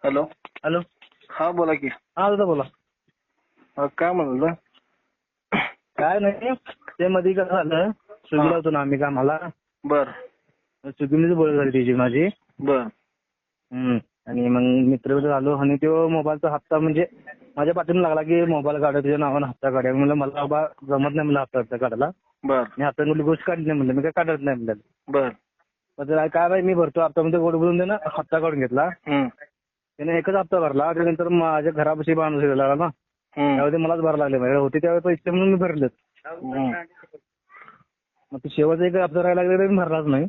Hello. Hello. हा बोला की. हा दादा बोला. काय म्हणलं? काय नाही ते मध्ये कसं झालं, स्विगीला होतो ना आम्ही कामाला. बर स्विगीनेच बोलत झाली त्याची माझी. बर आणि मग मित्र आलो आणि तो मोबाईलचा हप्ता म्हणजे माझ्या पाठीने लागला की मोबाईल काढा तुझ्या नावानं हप्ता काढा. म्हणलं मला बाबा जमत नाही म्हणलं हप्ता काढायला. बर मी हप्ता कुठली गोष्ट काढली नाही म्हणलं, मी काय काढत नाही म्हणलं. बर मग काय बाई मी भरतो हप्ता म्हणजे गोड बोलून ना हप्ता काढून घेतला. त्याने एकच हप्ता भरला. त्यानंतर माझ्या घरापाशी बांधून लागला ना, त्यावेळी मलाच भरायला लागले. माझ्या होते त्यावेळी पैसे म्हणून मी भरलेत. मग ते शेवटचा एक हप्ता राहायला लागला तरी भरलाच नाही.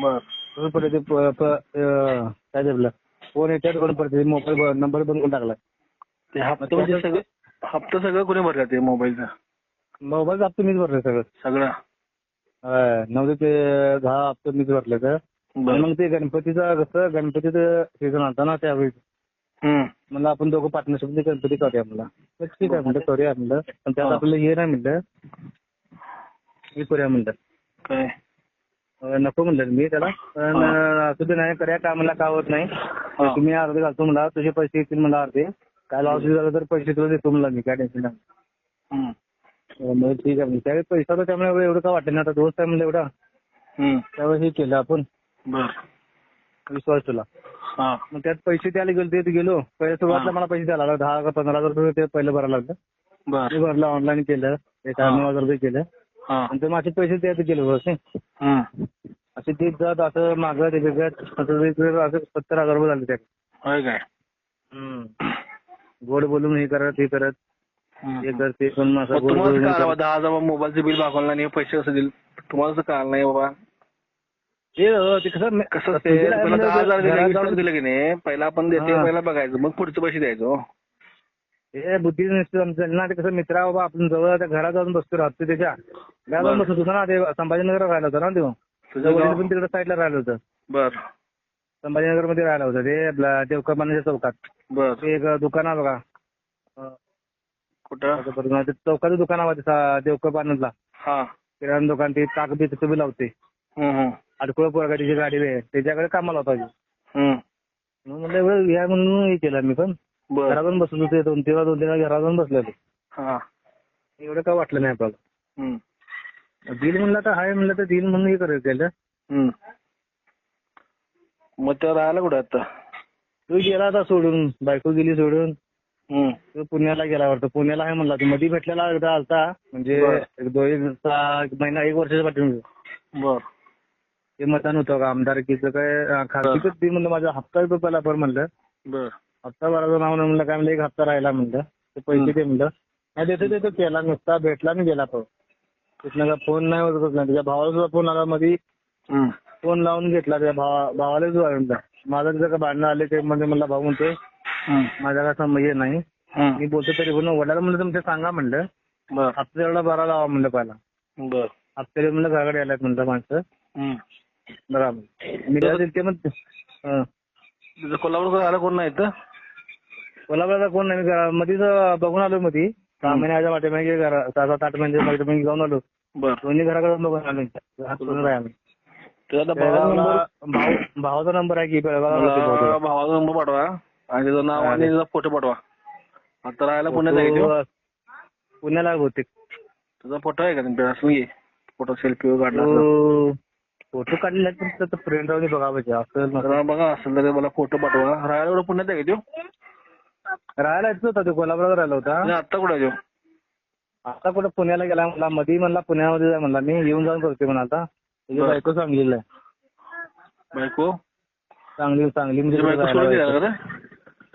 बर तसं पडते काय झालं फोन येतात कोण पडते मोबाईल नंबर बंद करून टाकला. ते हप्ता म्हणजे सगळं हप्ता सगळं कोणी भरला ते मोबाईलचा? मोबाईलचा हप्ता मीच भरले सगळं. सगळं 9 ते 10 हप्ता मीच भरले तर. मग ते गणपतीचं कसं गणपतीचं सीझन आलता ना त्यावेळी म्हणलं आपण दोघं पार्टनरशिप गणपती करूया म्हणला. ठीक आहे म्हणलं करूया म्हणलं, पण त्यात आपल्याला हे नाही म्हणलं हे करूया म्हणलं. काय नको म्हणलं मी त्याला. पण असं ते नाही करूया काय म्हणला काय होत नाही. तुम्ही अर्धे घालतो म्हणला, तुझे पैसे येतील म्हणला अर्धे. काय लॉस झालं तर पैसे तुला देतो म्हणला मी, काय टेन्शन नाही. मग ठीक आहे. त्यावेळी पैसा तर त्यामुळे एवढं काय वाटत नाही. आता दोस्त आहे म्हणलं एवढा त्यावेळी हे केलं आपण विश्वास तुला. मग त्यात पैसे द्यायला गेलो ते गेलो. पहिले सुरुवातीला मला पैसे द्यायला लागले 10 का 15,000 रुपये ते पहिलं भरायला लागलं. मी भरलं ऑनलाईन केलं. 9,000 रुपये केलं. नंतर माझे पैसे द्यायचे गेलो असे देत जात असं मागं ते वेगळं असं 70,000 रुपये झाले त्यात. गोड बोलून हे करत हे करत हे करते पण असं गोड बोलून 10,000 मोबाईलचं बिल दाखवलं नाही, पैसे कसं दिले तुम्हाला? कळलं नाही बाबा. ते कसं 10,000 दिलं की नाही, पहिला आपण देते पहिला बघायचं, मग पुढचे पैसे द्यायचो. हे बुद्धी नसते आमचं ना. ते कसं मित्रा बाबा आपण जवळ त्या घरात जाऊन बसतो राहतो त्याच्या घरात जाऊन बसत होतो ना. ते संभाजीनगर राहिला होता ना तो. तुझं वडील पण तिकडे साईडला राहिलं होतं. बर संभाजीनगर मध्ये राहिला होता ते देवकमानाच्या चौकात. बर ते एक दुकान आहे बघा कुठं चौकाचं दुकान आहे देवकमानला. किराणा दुकान ते ताक बी तिथं बी लावते. अडकुळ पोरगा तिची गाडी त्याच्याकडे कामाला होता. म्हणलं एवढं या म्हणून हे केलं मी पण. घरातून बसलो होते 2-3 घरातून बसलेलो. एवढं काय वाटलं नाही आपल्याला. दिल म्हणलं तर हाय म्हणलं तर दिल म्हणून हे करायचं केलं. मग त्या राहायला कुठं आता? तू गेला आता सोडून, बायको गेली सोडून. तो पुण्याला गेला वाटतं. पुण्याला आहे म्हणला. तू मध्ये भेटलेला एकदा आलता म्हणजे 1 महिना 1 वर्षाच्या पाठीमागे. ते मतदान होतं का आमदारकीचं काय खासगीच दे म्हणलं. माझा हप्ता पहिला भर म्हणलं. हप्ता भरायचं नाव म्हणलं काय म्हणलं 1 हप्ता राहिला म्हणलं. ते पैसे दे म्हणलं. नाही देतो केला नुसता भेटला मी गेला तो. तिथनं काय फोन नाही होत नाही. त्याच्या भावाला सुद्धा फोन आला मध्ये. फोन लावून घेतला त्या भावालाच म्हणला. माझं तिथं काय भांडणं आले ते म्हणजे मला भाऊ म्हणतोय माझा काय संबंध नाही. मी बोलतो तरी पण वडिलांना म्हणलं तुमच्या सांगा म्हणलं हप्ता एवढा भरा लावा म्हणलं पहिला. हप्त्याला म्हणलं घराकडे यायला म्हणलं माणसं. बरोबर मी ते मग कोल्हापूर आला कोण नाही तर कोल्हापूरला कोण नाही. मध्येच बघून आलो मध्ये 6 महिन्याच्या पाठीमागे 7-8 महिन्याच्या पाठीमागे जाऊन आलो. दोन्ही घराकडे बघून आलो. भावाचा नंबर आहे की भावाचा नंबर पाठवा आणि त्याचं नाव आणि त्याचा फोटो पाठवा. आता राहायला पुण्यात आहे का? पुण्याला बहुतेक. तुझा फोटो आहे का त्यांच्या? फोटो सेल्फी काढला फोटो काढले पण फ्रेंड राहून बघा पाहिजे असं बघा असेल तर मला फोटो पाठवा. राहायला पुण्यात आहे का तो? राहायला येतो होता तो कोल्हापूरला राहिला होता. आता कुठे आहे? आता कुठं पुण्याला गेला म्हणला. मध्ये म्हणला पुण्यामध्ये जाय म्हणला. मी येऊन जाऊन करते म्हणा. आता तुझी बायको सांगलीला आहे. बायको चांगली म्हणजे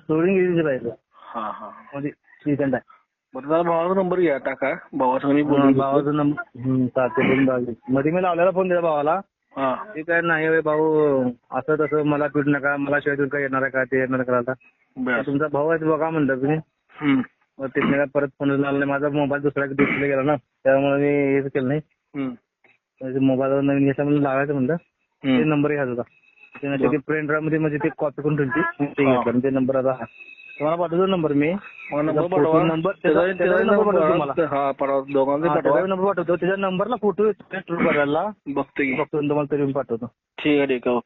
सोडून गेली बायको म्हणजे श्रीखंड आहे. बरं भावाचा नंबर घ्या टाका. भावाचा नंबर मध्ये मी लावलेला फोन त्याच्या भावाला. ते काय नाही भाऊ असं तसं मला पिट नका, मला शिवाय काय येणार आहे का ते येणार करायला. तुमचा भाऊ आहे बघा म्हणलं तुम्ही. मग तिथनं काय परत फोन लावला नाही. माझा मोबाईल दुसऱ्या डिस्प्ले गेला ना त्यामुळे मी हेच केलं नाही. मोबाईलवर नवीन घेतला म्हणून लावायचं म्हणलं. ते नंबर घ्यायचा होता. ते प्रिंट मध्ये म्हणजे ते कॉपी करून ठेवली ते घेतलं. ते नंबर आता तुम्हाला पाठवतो नंबर मी. नंबर पाठवतो त्याच्या नंबरला फोटो करायला बघतो तुम्हाला तरी पाठवतो. ठीक आहे.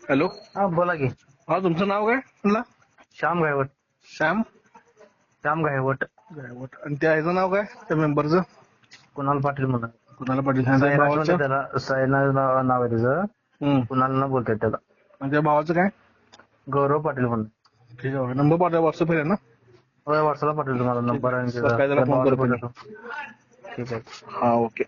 हॅलो हा बोला की. तुमचं नाव काय म्हणला? श्याम गायवट. श्याम श्याम गायवट. गायवट. आणि त्या ह्याचं नाव काय त्या मेंबरचं? कुणाल पाटील म्हणून. कुणाला पाटील. आणि त्या भावाचं? त्याला साईनाथ नाव आहे त्याचं. कुणाल न बोलतात त्याला. आणि त्या भावाचं काय? गौरव पाटील म्हणून. ठीक आहे. नंबर पाठवा, व्हॉट्सअप आहे ना? होय, व्हॉट्सअपला पाठवतो तुम्हाला नंबर आणि सकाळी त्याला फोन करतो. ठीक आहे. हा, ओके.